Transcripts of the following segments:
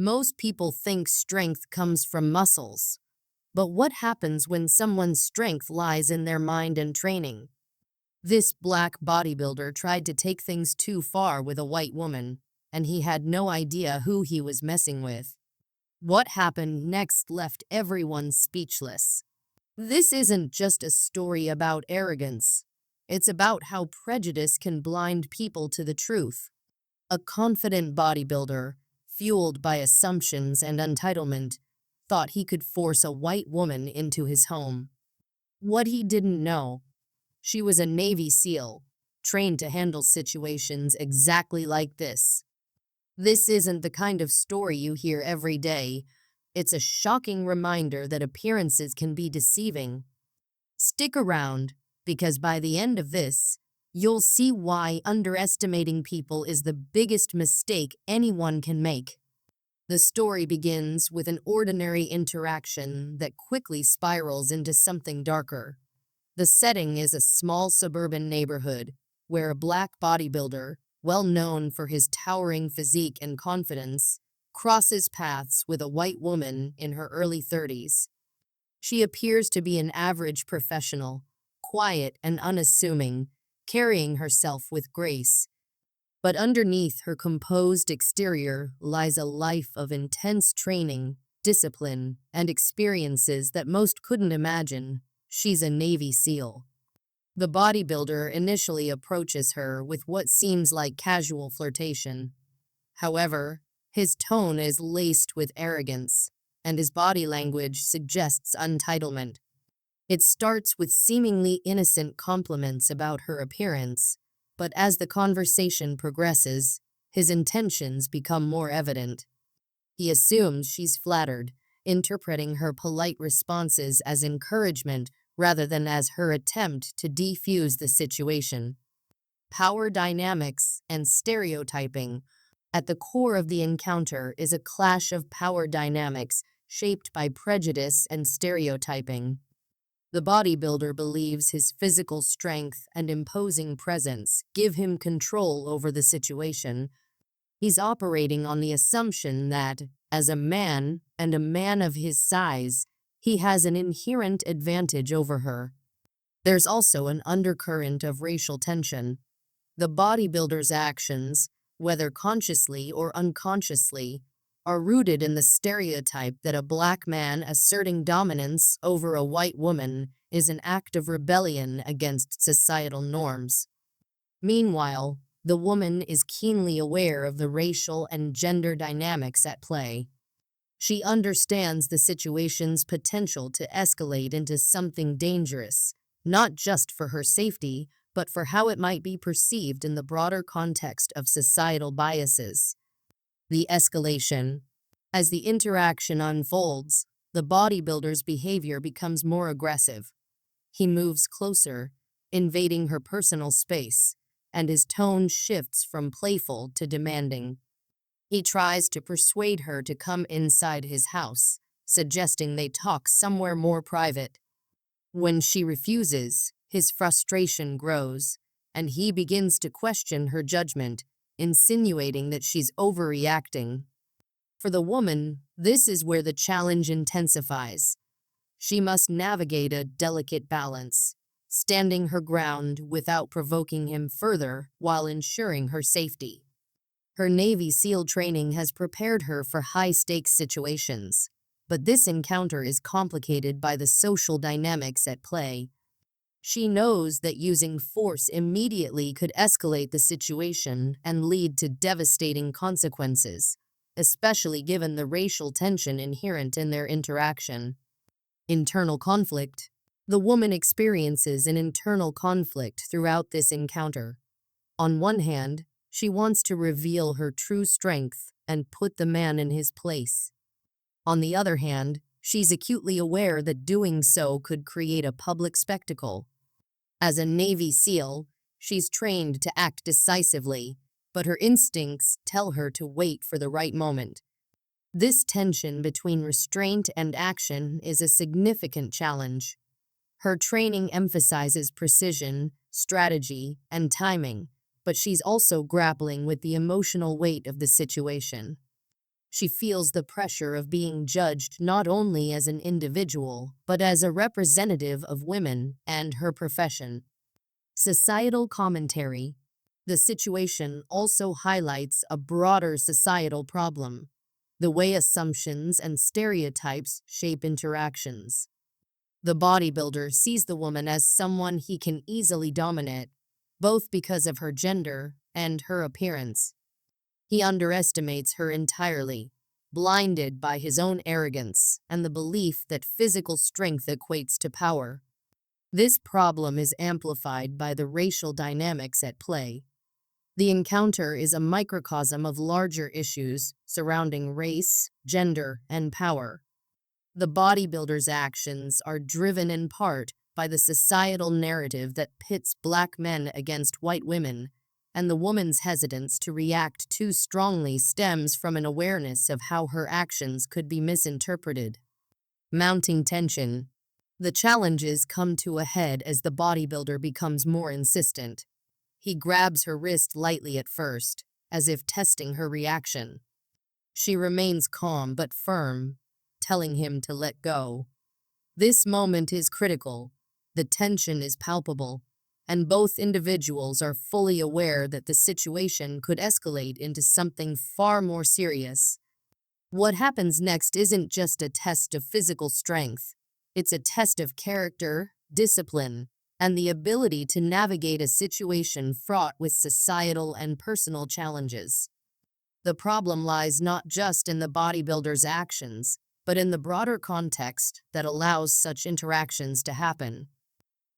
Most people think strength comes from muscles. But what happens when someone's strength lies in their mind and training? This black bodybuilder tried to take things too far with a white woman, and he had no idea who he was messing with. What happened next left everyone speechless. This isn't just a story about arrogance. It's about how prejudice can blind people to the truth. A confident bodybuilder, fueled by assumptions and entitlement, thought he could force a white woman into his home. What he didn't know, she was a Navy SEAL, trained to handle situations exactly like this. This isn't the kind of story you hear every day. It's a shocking reminder that appearances can be deceiving. Stick around, because by the end of this, you'll see why underestimating people is the biggest mistake anyone can make. The story begins with an ordinary interaction that quickly spirals into something darker. The setting is a small suburban neighborhood where a black bodybuilder, well known for his towering physique and confidence, crosses paths with a white woman in her early 30s. She appears to be an average professional, quiet and unassuming, carrying herself with grace. But underneath her composed exterior lies a life of intense training, discipline, and experiences that most couldn't imagine. She's a Navy SEAL. The bodybuilder initially approaches her with what seems like casual flirtation. However, his tone is laced with arrogance, and his body language suggests entitlement. It starts with seemingly innocent compliments about her appearance, but as the conversation progresses, his intentions become more evident. He assumes she's flattered, interpreting her polite responses as encouragement rather than as her attempt to defuse the situation. Power dynamics and stereotyping. At the core of the encounter is a clash of power dynamics shaped by prejudice and stereotyping. The bodybuilder believes his physical strength and imposing presence give him control over the situation. He's operating on the assumption that, as a man and a man of his size, he has an inherent advantage over her. There's also an undercurrent of racial tension. The bodybuilder's actions, whether consciously or unconsciously, are rooted in the stereotype that a black man asserting dominance over a white woman is an act of rebellion against societal norms. Meanwhile, the woman is keenly aware of the racial and gender dynamics at play. She understands the situation's potential to escalate into something dangerous, not just for her safety, but for how it might be perceived in the broader context of societal biases. The escalation. As the interaction unfolds, the bodybuilder's behavior becomes more aggressive. He moves closer, invading her personal space, and his tone shifts from playful to demanding. He tries to persuade her to come inside his house, suggesting they talk somewhere more private. When she refuses, his frustration grows, and he begins to question her judgment, insinuating that she's overreacting. For the woman, this is where the challenge intensifies. She must navigate a delicate balance, standing her ground without provoking him further while ensuring her safety. Her Navy SEAL training has prepared her for high-stakes situations, but this encounter is complicated by the social dynamics at play. She knows that using force immediately could escalate the situation and lead to devastating consequences, especially given the racial tension inherent in their interaction. Internal conflict. The woman experiences an internal conflict throughout this encounter. On one hand, she wants to reveal her true strength and put the man in his place. On the other hand, she's acutely aware that doing so could create a public spectacle. As a Navy SEAL, she's trained to act decisively, but her instincts tell her to wait for the right moment. This tension between restraint and action is a significant challenge. Her training emphasizes precision, strategy, and timing, but she's also grappling with the emotional weight of the situation. She feels the pressure of being judged not only as an individual, but as a representative of women and her profession. Societal commentary. The situation also highlights a broader societal problem: the way assumptions and stereotypes shape interactions. The bodybuilder sees the woman as someone he can easily dominate, both because of her gender and her appearance. He underestimates her entirely, blinded by his own arrogance and the belief that physical strength equates to power. This problem is amplified by the racial dynamics at play. The encounter is a microcosm of larger issues surrounding race, gender, and power. The bodybuilder's actions are driven in part by the societal narrative that pits black men against white women, and the woman's hesitance to react too strongly stems from an awareness of how her actions could be misinterpreted. Mounting tension. The challenges come to a head as the bodybuilder becomes more insistent. He grabs her wrist lightly at first, as if testing her reaction. She remains calm but firm, telling him to let go. This moment is critical. The tension is palpable, and both individuals are fully aware that the situation could escalate into something far more serious. What happens next isn't just a test of physical strength. It's a test of character, discipline, and the ability to navigate a situation fraught with societal and personal challenges. The problem lies not just in the bodybuilder's actions, but in the broader context that allows such interactions to happen.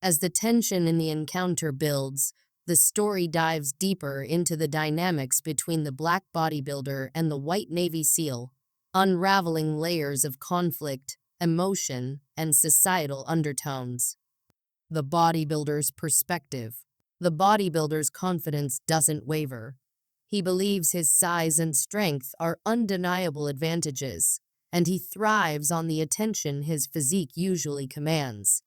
As the tension in the encounter builds, the story dives deeper into the dynamics between the black bodybuilder and the white Navy SEAL, unraveling layers of conflict, emotion, and societal undertones. The bodybuilder's perspective. The bodybuilder's confidence doesn't waver. He believes his size and strength are undeniable advantages, and he thrives on the attention his physique usually commands.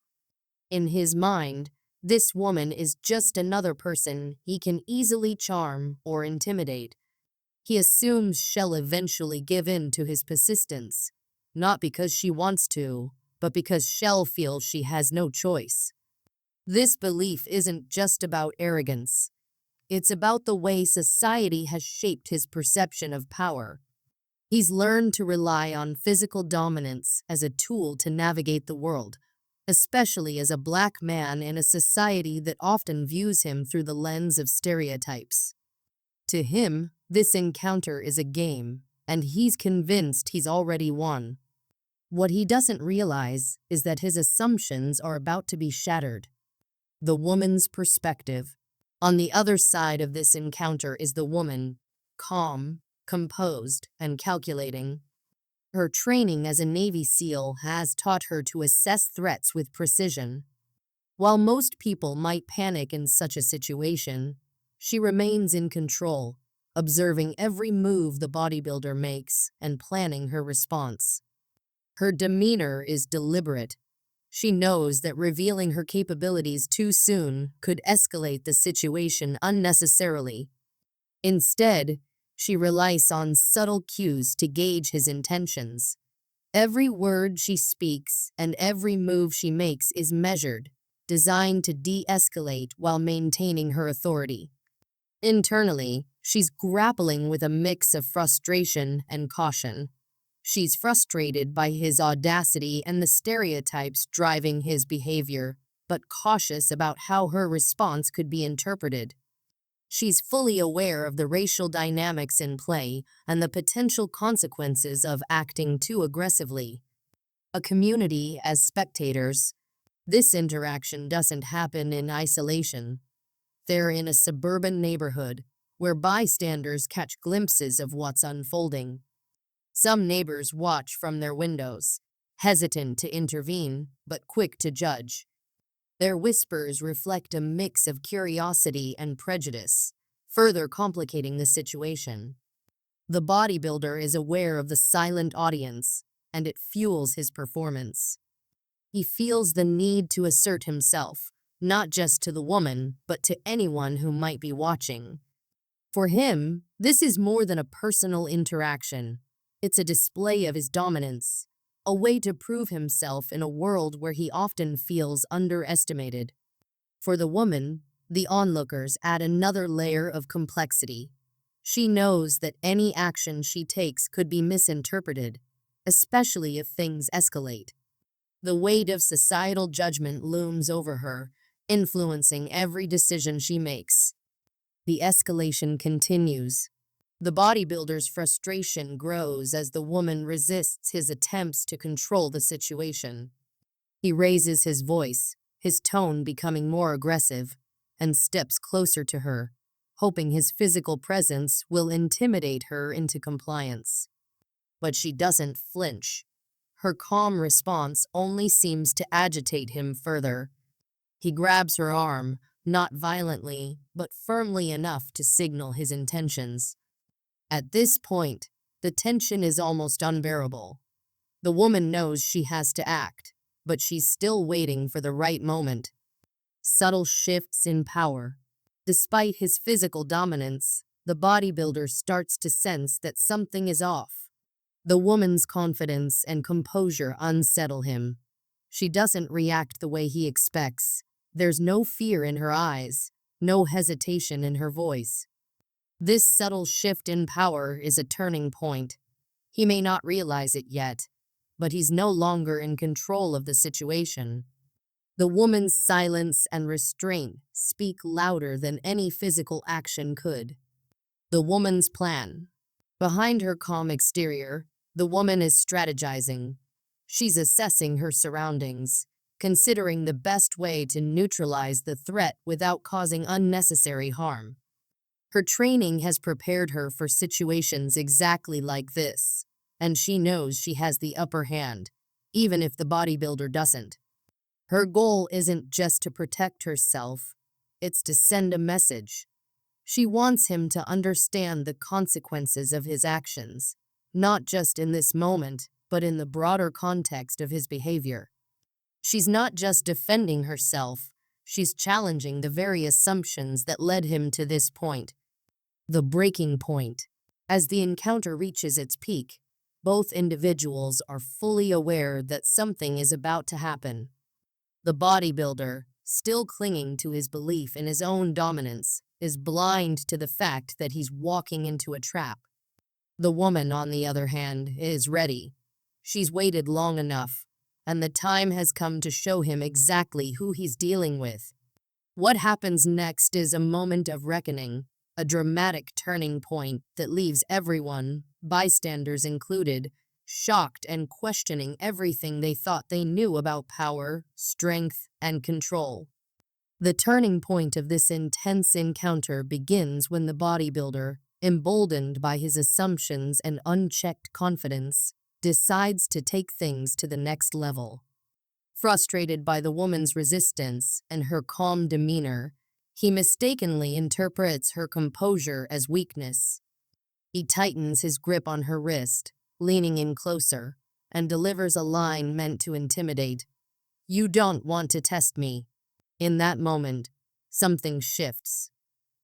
In his mind, this woman is just another person he can easily charm or intimidate. He assumes she'll eventually give in to his persistence, not because she wants to, but because she'll feel she has no choice. This belief isn't just about arrogance. It's about the way society has shaped his perception of power. He's learned to rely on physical dominance as a tool to navigate the world, especially as a black man in a society that often views him through the lens of stereotypes. To him, this encounter is a game, and he's convinced he's already won. What he doesn't realize is that his assumptions are about to be shattered. The woman's perspective. On the other side of this encounter is the woman, calm, composed, and calculating. Her training as a Navy SEAL has taught her to assess threats with precision. While most people might panic in such a situation, she remains in control, observing every move the bodybuilder makes and planning her response. Her demeanor is deliberate. She knows that revealing her capabilities too soon could escalate the situation unnecessarily. Instead, she relies on subtle cues to gauge his intentions. Every word she speaks and every move she makes is measured, designed to de-escalate while maintaining her authority. Internally, she's grappling with a mix of frustration and caution. She's frustrated by his audacity and the stereotypes driving his behavior, but cautious about how her response could be interpreted. She's fully aware of the racial dynamics in play and the potential consequences of acting too aggressively. A community as spectators. This interaction doesn't happen in isolation. They're in a suburban neighborhood where bystanders catch glimpses of what's unfolding. Some neighbors watch from their windows, hesitant to intervene, but quick to judge. Their whispers reflect a mix of curiosity and prejudice, further complicating the situation. The bodybuilder is aware of the silent audience, and it fuels his performance. He feels the need to assert himself, not just to the woman, but to anyone who might be watching. For him, this is more than a personal interaction. It's a display of his dominance, a way to prove himself in a world where he often feels underestimated. For the woman, the onlookers add another layer of complexity. She knows that any action she takes could be misinterpreted, especially if things escalate. The weight of societal judgment looms over her, influencing every decision she makes. The escalation continues. The bodybuilder's frustration grows as the woman resists his attempts to control the situation. He raises his voice, his tone becoming more aggressive, and steps closer to her, hoping his physical presence will intimidate her into compliance. But she doesn't flinch. Her calm response only seems to agitate him further. He grabs her arm, not violently, but firmly enough to signal his intentions. At this point, the tension is almost unbearable. The woman knows she has to act, but she's still waiting for the right moment. Subtle shifts in power. Despite his physical dominance, the bodybuilder starts to sense that something is off. The woman's confidence and composure unsettle him. She doesn't react the way he expects. There's no fear in her eyes, no hesitation in her voice. This subtle shift in power is a turning point. He may not realize it yet, but he's no longer in control of the situation. The woman's silence and restraint speak louder than any physical action could. The woman's plan. Behind her calm exterior, the woman is strategizing. She's assessing her surroundings, considering the best way to neutralize the threat without causing unnecessary harm. Her training has prepared her for situations exactly like this, and she knows she has the upper hand, even if the bodybuilder doesn't. Her goal isn't just to protect herself, it's to send a message. She wants him to understand the consequences of his actions, not just in this moment, but in the broader context of his behavior. She's not just defending herself, she's challenging the very assumptions that led him to this point. The breaking point. As the encounter reaches its peak, both individuals are fully aware that something is about to happen. The bodybuilder, still clinging to his belief in his own dominance, is blind to the fact that he's walking into a trap. The woman, on the other hand, is ready. She's waited long enough, and the time has come to show him exactly who he's dealing with. What happens next is a moment of reckoning, a dramatic turning point that leaves everyone, bystanders included, shocked and questioning everything they thought they knew about power, strength, and control. The turning point of this intense encounter begins when the bodybuilder, emboldened by his assumptions and unchecked confidence, decides to take things to the next level. Frustrated by the woman's resistance and her calm demeanor, he mistakenly interprets her composure as weakness. He tightens his grip on her wrist, leaning in closer, and delivers a line meant to intimidate. "You don't want to test me." In that moment, something shifts.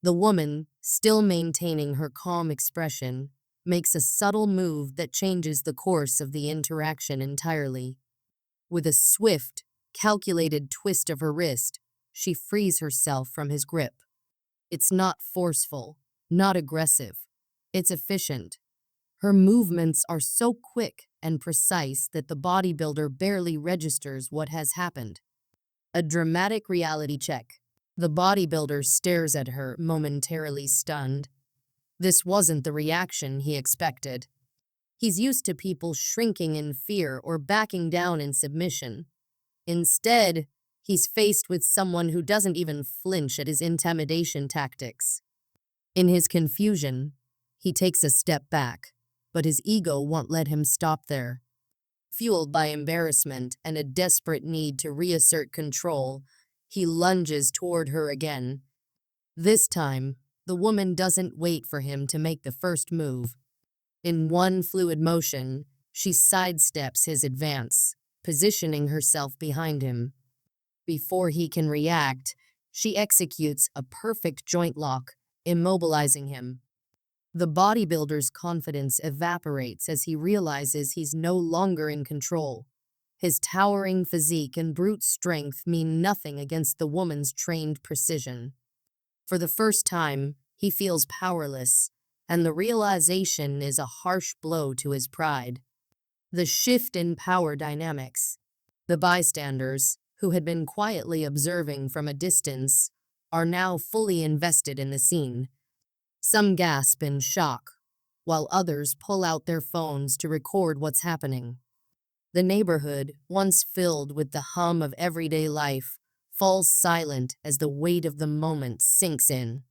The woman, still maintaining her calm expression, makes a subtle move that changes the course of the interaction entirely. With a swift, calculated twist of her wrist, she frees herself from his grip. It's not forceful, not aggressive. It's efficient. Her movements are so quick and precise that the bodybuilder barely registers what has happened. A dramatic reality check. The bodybuilder stares at her, momentarily stunned. This wasn't the reaction he expected. He's used to people shrinking in fear or backing down in submission. Instead, he's faced with someone who doesn't even flinch at his intimidation tactics. In his confusion, he takes a step back, but his ego won't let him stop there. Fueled by embarrassment and a desperate need to reassert control, he lunges toward her again. This time, the woman doesn't wait for him to make the first move. In one fluid motion, she sidesteps his advance, positioning herself behind him. Before he can react, she executes a perfect joint lock, immobilizing him. The bodybuilder's confidence evaporates as he realizes he's no longer in control. His towering physique and brute strength mean nothing against the woman's trained precision. For the first time, he feels powerless, and the realization is a harsh blow to his pride. The shift in power dynamics. The bystanders, who had been quietly observing from a distance, are now fully invested in the scene. Some gasp in shock, while others pull out their phones to record what's happening. The neighborhood, once filled with the hum of everyday life, falls silent as the weight of the moment sinks in.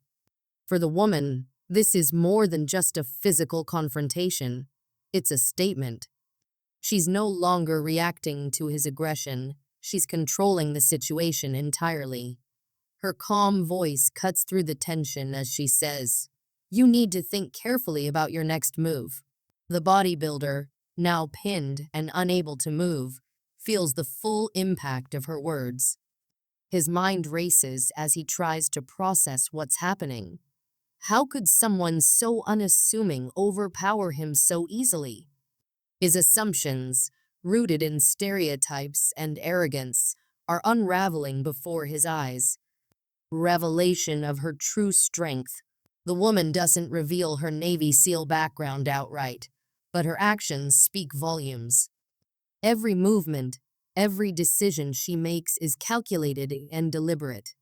For the woman, this is more than just a physical confrontation. It's a statement. She's no longer reacting to his aggression. She's controlling the situation entirely. Her calm voice cuts through the tension as she says, "You need to think carefully about your next move." The bodybuilder, now pinned and unable to move, feels the full impact of her words. His mind races as he tries to process what's happening. How could someone so unassuming overpower him so easily? His assumptions, rooted in stereotypes and arrogance, are unraveling before his eyes. Revelation of her true strength. The woman doesn't reveal her Navy SEAL background outright, but her actions speak volumes. Every movement, every decision she makes is calculated and deliberate.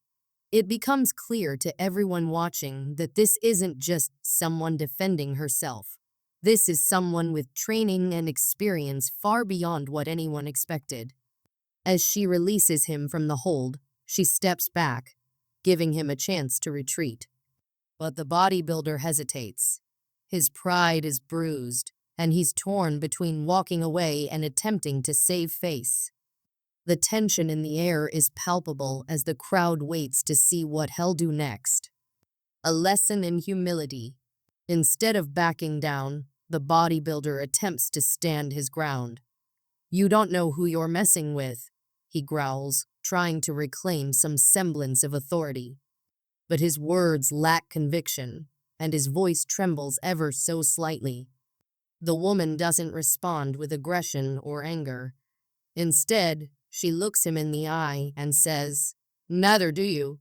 It becomes clear to everyone watching that this isn't just someone defending herself. This is someone with training and experience far beyond what anyone expected. As she releases him from the hold, she steps back, giving him a chance to retreat. But the bodybuilder hesitates. His pride is bruised, and he's torn between walking away and attempting to save face. The tension in the air is palpable as the crowd waits to see what he'll do next. A lesson in humility. Instead of backing down, the bodybuilder attempts to stand his ground. "You don't know who you're messing with," he growls, trying to reclaim some semblance of authority. But his words lack conviction, and his voice trembles ever so slightly. The woman doesn't respond with aggression or anger. Instead, she looks him in the eye and says, "Neither do you."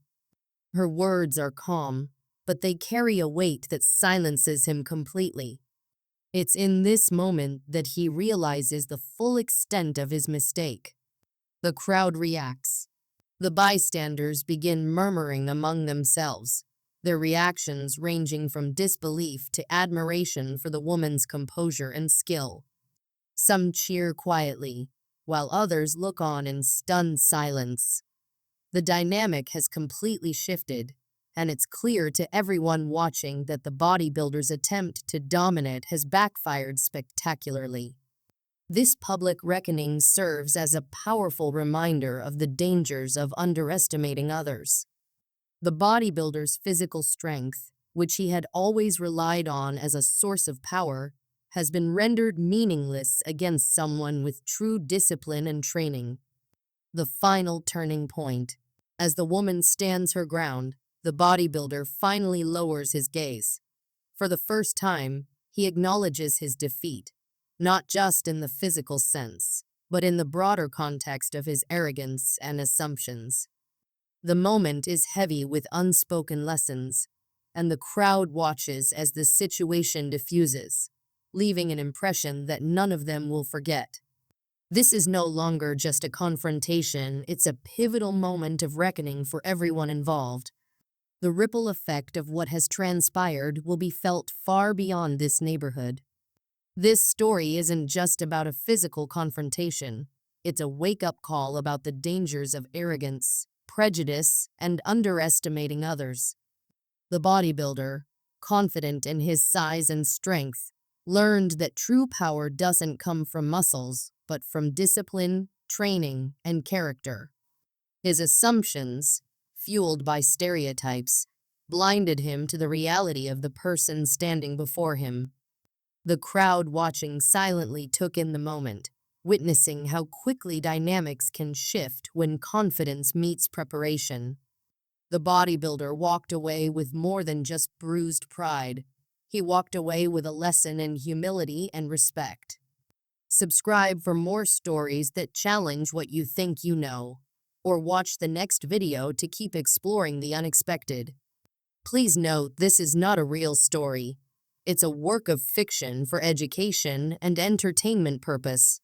Her words are calm, but they carry a weight that silences him completely. It's in this moment that he realizes the full extent of his mistake. The crowd reacts. The bystanders begin murmuring among themselves, their reactions ranging from disbelief to admiration for the woman's composure and skill. Some cheer quietly, while others look on in stunned silence. The dynamic has completely shifted, and it's clear to everyone watching that the bodybuilder's attempt to dominate has backfired spectacularly. This public reckoning serves as a powerful reminder of the dangers of underestimating others. The bodybuilder's physical strength, which he had always relied on as a source of power, has been rendered meaningless against someone with true discipline and training. The final turning point. As the woman stands her ground, the bodybuilder finally lowers his gaze. For the first time, he acknowledges his defeat, not just in the physical sense, but in the broader context of his arrogance and assumptions. The moment is heavy with unspoken lessons, and the crowd watches as the situation diffuses, leaving an impression that none of them will forget. This is no longer just a confrontation, it's a pivotal moment of reckoning for everyone involved. The ripple effect of what has transpired will be felt far beyond this neighborhood. This story isn't just about a physical confrontation. It's a wake-up call about the dangers of arrogance, prejudice, and underestimating others. The bodybuilder, confident in his size and strength, learned that true power doesn't come from muscles, but from discipline, training, and character. His assumptions, fueled by stereotypes, blinded him to the reality of the person standing before him. The crowd watching silently took in the moment, witnessing how quickly dynamics can shift when confidence meets preparation. The bodybuilder walked away with more than just bruised pride. He walked away with a lesson in humility and respect. Subscribe for more stories that challenge what you think you know, or watch the next video to keep exploring the unexpected. Please note this is not a real story. It's a work of fiction for education and entertainment purpose.